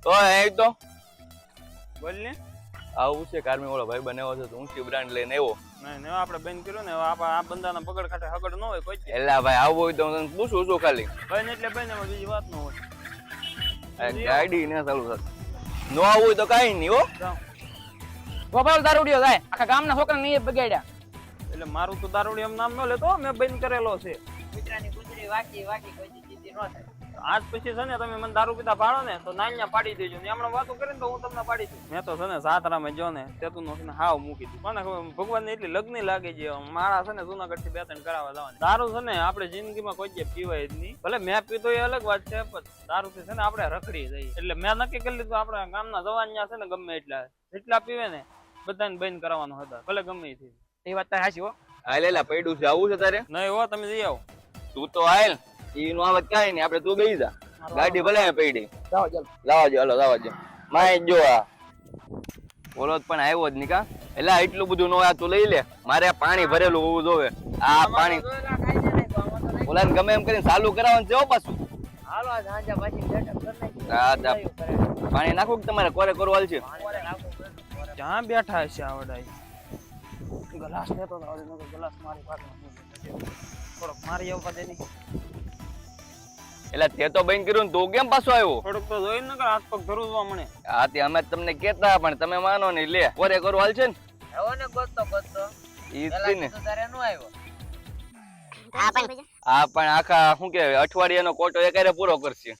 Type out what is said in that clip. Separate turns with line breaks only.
તો એ તો
બોલ ને.
આવું છે કાર્મી વાળો ભાઈ બનાવ્યો છે તો ઊંચી બ્રાન્ડ લઈને આવ્યો.
નહીં ને આપણે બંધ કર્યું ને આ બંદાના પકડ ખાતે હકડ ન હોય કોઈ.
એલા ભાઈ આવું હોય તો હું તને પૂછું છું ખાલી.
બંધ એટલે બંધ, એમાં બીજી વાત ન હોય.
ગાડી ને ચાલુ થશે. નો આવું હોય તો કાઈ નહીં હો.
ગોપાલ દારૂડિયો જાય આખા ગામના છોકરા નહીં બગાડ્યા.
એટલે મારું તો દારૂડી એમ નામ ન લેતો, મેં બંધ કરેલો છે.
કૂતરાની કૂતરી વાકી વાકી કોઈ જીતી ન થાય.
આજ પછી છે ને તમે મને દારૂ પીતા ભાડો ને તો નાન્યા પાડી દેજો ને હમણાં વાતો કરીને તો હું તમને પાડી દઉં. મેં તો છે ને સાતરામાં જો ને તેતું નો છે ને હાવ મૂકી દીધું. કોને ખબર ભગવાન ને એટલી લગ્ન લાગી છે મારા છે ને જુનાગઢ થી 2-3 કરાવવા જવાની. દારૂ છે ને આપણે જિંદગીમાં કોઈ જે પીવાય જ નહીં. ભલે મેં પીતો એ અલગ વાત છે, પણ દારૂ થી છે ને આપણે રખડી જઈએ. એટલે મેં નક્કી કરી લીધું આપણા ગામના જવાન છે ને ગમે એટલા પીવે ને બધાને બંધ કરાવવાનો હતા, ભલે ગમે એ
એ વાત તારી હાચી હો.
હાલ એલા પડ્યું છે આવું છે તારે.
નહીં હો, તમે જઈ આવો.
તું તો હાલ ઈનું આવત કાઈ નહીં, આપણે તું બેહી જા. ગાડી ભલે પડી.
જાઓ ચાલો.
લાવો જો, હાલો લાવો જો. માય જો આ બોલો પણ આવ્યો જ નહીં કા. એલા એટલું બધું નો આ તું લઈ લે, મારે પાણી ભરેલું હોવું જોવે. આ પાણી ઓલાને ગમે એમ કરીને ચાલુ કરાવવાનું છે હો પાછું.
હાલો આ સાંજા પાછી સેટઅપ કરી
હા,
નાખી.
પાણી નાખું કે તમારે કોરે કોરવાલ છે.
ક્યાં બેઠા છે આવડા? ગ્લાસ લેતો તો ગ્લાસ મારી પાસે થોડોક મારી આવવા દે ની.
એટલે તે તો બંધ કર્યું ને તું કેમ પાછો આવ્યો?
થોડોક તો જોઈ ને હાથ પગ ધરુવા મને.
હા તે અમે તમને કેતા પણ તમે માનો નહીં. લે કોરે કોરવાલ છે ને
હવે ને ગોતતો
ઈ જ ને.
તો તારે નો આવ્યો.
આ પણ આખા શું કે અઠવાડિયાનો કોટો એકારે પૂરો કરશે.